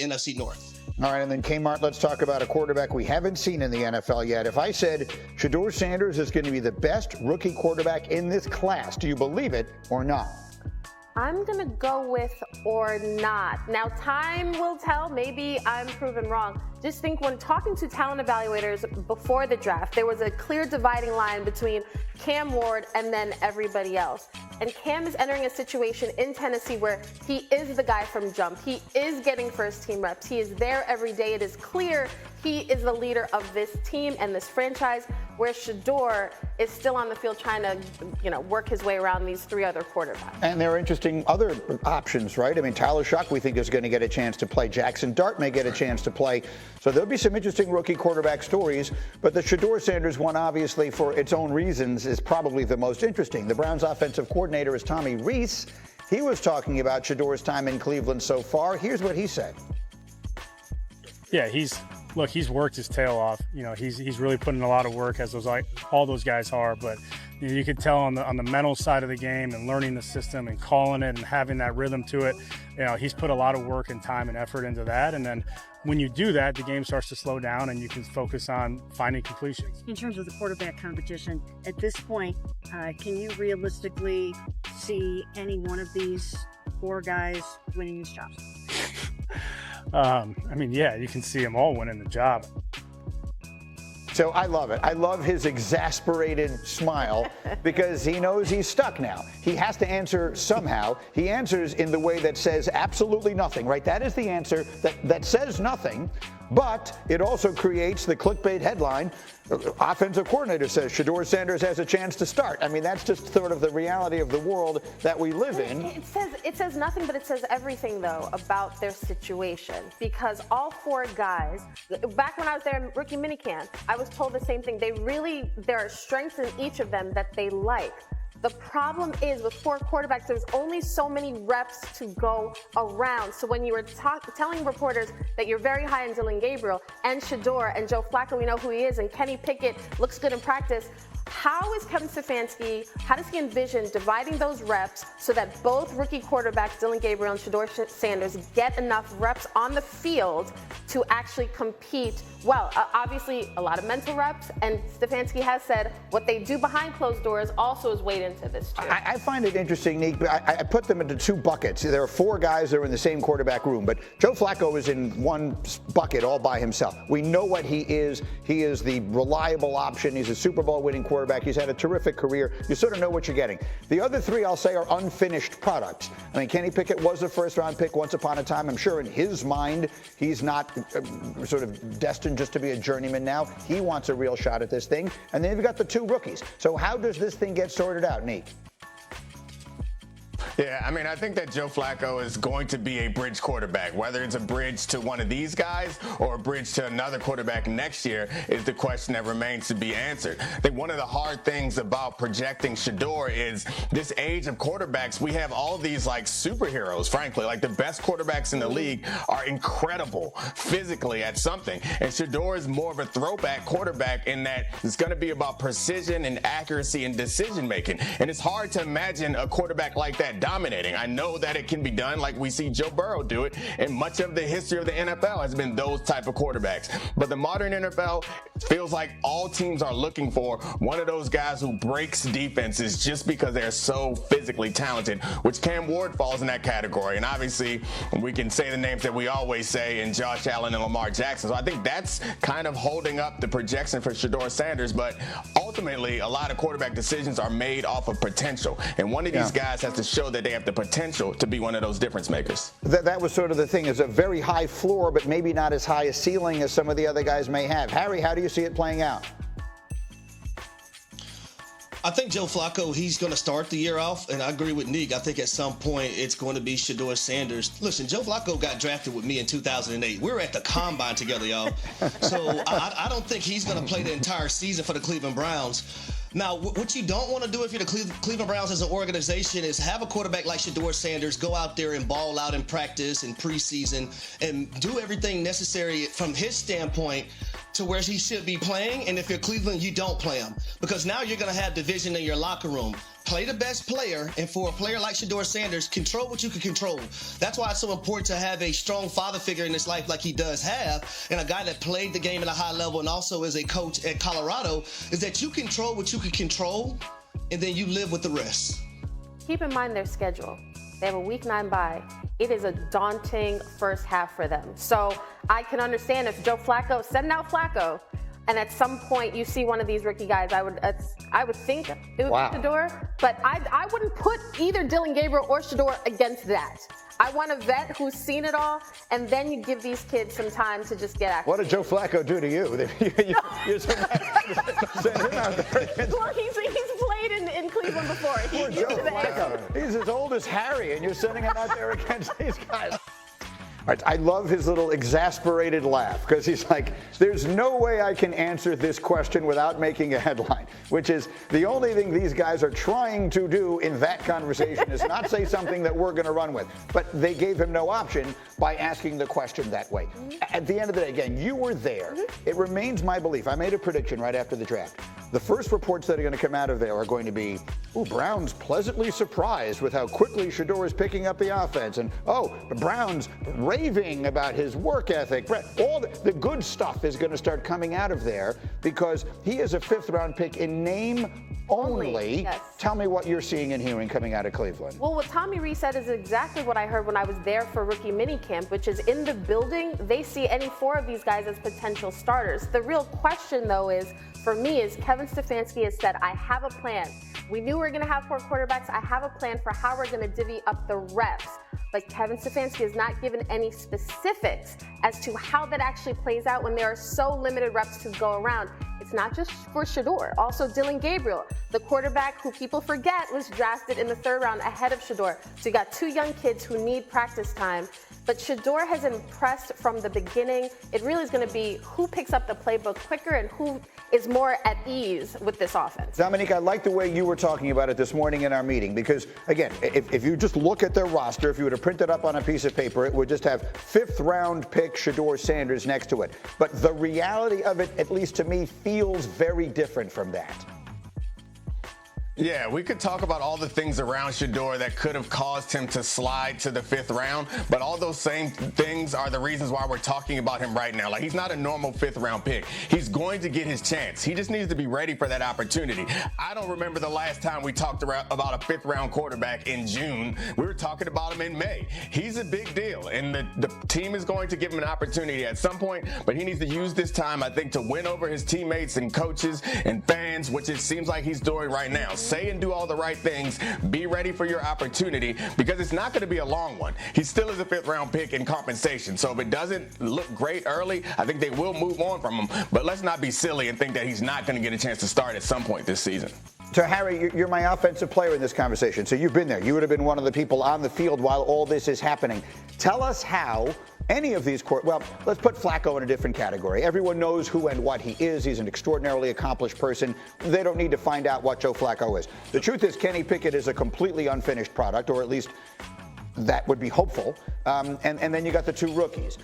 NFC North. All right, and then Kmart, let's talk about a quarterback we haven't seen in the NFL yet. If I said Shedeur Sanders is going to be the best rookie quarterback in this class, do you believe it or not? I'm going to go with or not. Now, time will tell. Maybe I'm proven wrong. Just think when talking to talent evaluators before the draft, there was a clear dividing line between Cam Ward and then everybody else. And Cam is entering a situation in Tennessee where he is the guy from jump. He is getting first team reps. He is there every day. It is clear he is the leader of this team and this franchise, where Shedeur is still on the field trying to, work his way around these three other quarterbacks. And there are interesting other options, right? I mean, Tyler Shough, we think, is going to get a chance to play. Jackson Dart may get a chance to play. So there'll be some interesting rookie quarterback stories. But the Shedeur Sanders one, obviously, for its own reasons, is probably the most interesting. The Browns' offensive coordinator is Tommy Rees. He was talking about Shedeur's time in Cleveland so far. Here's what he said. Yeah, he's worked his tail off. He's really putting a lot of work, as all those guys are. But you could tell on the mental side of the game and learning the system and calling it and having that rhythm to it. He's put a lot of work and time and effort into that. And then when you do that, the game starts to slow down and you can focus on finding completions. In terms of the quarterback competition, at this point, can you realistically see any one of these four guys winning these jobs? Yeah, you can see them all winning the job. So I love it. I love his exasperated smile because he knows he's stuck now. He has to answer somehow. He answers in the way that says absolutely nothing, right? That is the answer that says nothing, but it also creates the clickbait headline. Offensive coordinator says Shedeur Sanders has a chance to start. I mean, that's just sort of the reality of the world that we live in. It says nothing, but it says everything, though, about their situation. Because all four guys, back when I was there in rookie minicamp, I was told the same thing. There are strengths in each of them that they like. The problem is with four quarterbacks, there's only so many reps to go around. So when you were telling reporters that you're very high on Dylan Gabriel and Shedeur and Joe Flacco, we know who he is, and Kenny Pickett looks good in practice, how is Kevin Stefanski, how does he envision dividing those reps so that both rookie quarterbacks, Dylan Gabriel and Shedeur Sanders, get enough reps on the field to actually compete well? Obviously, a lot of mental reps, and Stefanski has said what they do behind closed doors also is weighed into this too. I find it interesting, Nick, but I put them into two buckets. There are four guys that are in the same quarterback room, but Joe Flacco is in one bucket all by himself. We know what he is. He is the reliable option. He's a Super Bowl winning quarterback. He's had a terrific career. You sort of know what you're getting. The other three, I'll say, are unfinished products. I mean, Kenny Pickett was a first-round pick once upon a time. I'm sure in his mind, he's not sort of destined just to be a journeyman now. He wants a real shot at this thing. And then you've got the two rookies. So how does this thing get sorted out, Neek? Yeah, I think that Joe Flacco is going to be a bridge quarterback. Whether it's a bridge to one of these guys or a bridge to another quarterback next year is the question that remains to be answered. I think one of the hard things about projecting Shedeur is this age of quarterbacks. We have all these superheroes, frankly. The best quarterbacks in the league are incredible physically at something. And Shedeur is more of a throwback quarterback in that it's going to be about precision and accuracy and decision making. And it's hard to imagine a quarterback like that dominating. I know that it can be done, like we see Joe Burrow do it, and much of the history of the NFL has been those type of quarterbacks. But the modern NFL feels like all teams are looking for one of those guys who breaks defenses just because they're so physically talented, which Cam Ward falls in that category. And obviously, we can say the names that we always say in Josh Allen and Lamar Jackson. So I think that's kind of holding up the projection for Shedeur Sanders. But ultimately, a lot of quarterback decisions are made off of potential. And one of these guys has to show that they have the potential to be one of those difference makers. That was sort of the thing, is a very high floor, but maybe not as high a ceiling as some of the other guys may have. Harry, how do you see it playing out? I think Joe Flacco, he's going to start the year off, and I agree with Nick. I think at some point it's going to be Shedeur Sanders. Listen, Joe Flacco got drafted with me in 2008. We were at the Combine together, y'all. So I don't think he's going to play the entire season for the Cleveland Browns. Now, what you don't want to do if you're the Cleveland Browns as an organization is have a quarterback like Shedeur Sanders go out there and ball out in practice and preseason and do everything necessary from his standpoint to where he should be playing. And if you're Cleveland, you don't play him, because now you're going to have division in your locker room. play the best player, and for a player like Shedeur Sanders, control what you can control. That's why it's so important to have a strong father figure in his life like he does have, and a guy that played the game at a high level and also is a coach at Colorado, is that you control what you can control, and then you live with the rest. Keep in mind their schedule. They have a week 9 bye. It is a daunting first half for them. So I can understand if Joe Flacco, send out Flacco, and at some point you see one of these rookie guys, I would think it would be Shedeur, but I wouldn't put either Dylan Gabriel or Shedeur against that. I want a vet who's seen it all, and then you give these kids some time to just get active. What did Joe Flacco do to you? You send him out there. Well, he's played in Cleveland before. Poor Joe Flacco. He's as old as Harry, and you're sending him out there against these guys. All right, I love his little exasperated laugh because he's like, there's no way I can answer this question without making a headline, which is the only thing these guys are trying to do in that conversation is not say something that we're going to run with. But they gave him no option by asking the question that way. At the end of the day, again, you were there. It remains my belief. I made a prediction right after the draft. The first reports that are going to come out of there are going to be, Browns pleasantly surprised with how quickly Shedeur is picking up the offense. And, Browns raving about his work ethic. All the good stuff is going to start coming out of there because he is a 5th-round pick in name only. Yes. Tell me what you're seeing and hearing coming out of Cleveland. Well, what Tommy Rees said is exactly what I heard when I was there for rookie minicamp, which is in the building, they see any 4 of these guys as potential starters. The real question, though, for me, is Kevin Stefanski has said, I have a plan. We knew we were going to have 4 quarterbacks. I have a plan for how we're going to divvy up the reps. But Kevin Stefanski has not given any specifics as to how that actually plays out when there are so limited reps to go around. It's not just for Shedeur, also Dylan Gabriel, the quarterback who people forget was drafted in the 3rd round ahead of Shedeur. So you got 2 young kids who need practice time. But Shedeur has impressed from the beginning. It really is going to be who picks up the playbook quicker and who is more at ease with this offense. Dominique, I like the way you were talking about it this morning in our meeting because, again, if you just look at their roster, if you were to print it up on a piece of paper, it would just have 5th-round pick Shedeur Sanders next to it. But the reality of it, at least to me, feels very different from that. Yeah, we could talk about all the things around Shedeur that could have caused him to slide to the 5th round, but all those same things are the reasons why we're talking about him right now. Like, he's not a normal 5th-round pick. He's going to get his chance. He just needs to be ready for that opportunity. I don't remember the last time we talked about a 5th-round quarterback in June. We were talking about him in May. He's a big deal, and the team is going to give him an opportunity at some point, but he needs to use this time, I think, to win over his teammates and coaches and fans, which it seems like he's doing right now. Say and do all the right things. Be ready for your opportunity because it's not going to be a long one. He still is a 5th-round pick in compensation. So if it doesn't look great early, I think they will move on from him. But let's not be silly and think that he's not going to get a chance to start at some point this season. So, Harry, you're my offensive player in this conversation. So you've been there. You would have been one of the people on the field while all this is happening. Tell us how any of these let's put Flacco in a different category. Everyone knows who and what he is. He's an extraordinarily accomplished person. They don't need to find out what Joe Flacco is. The truth is Kenny Pickett is a completely unfinished product, or at least that would be hopeful. And then you got the 2 rookies.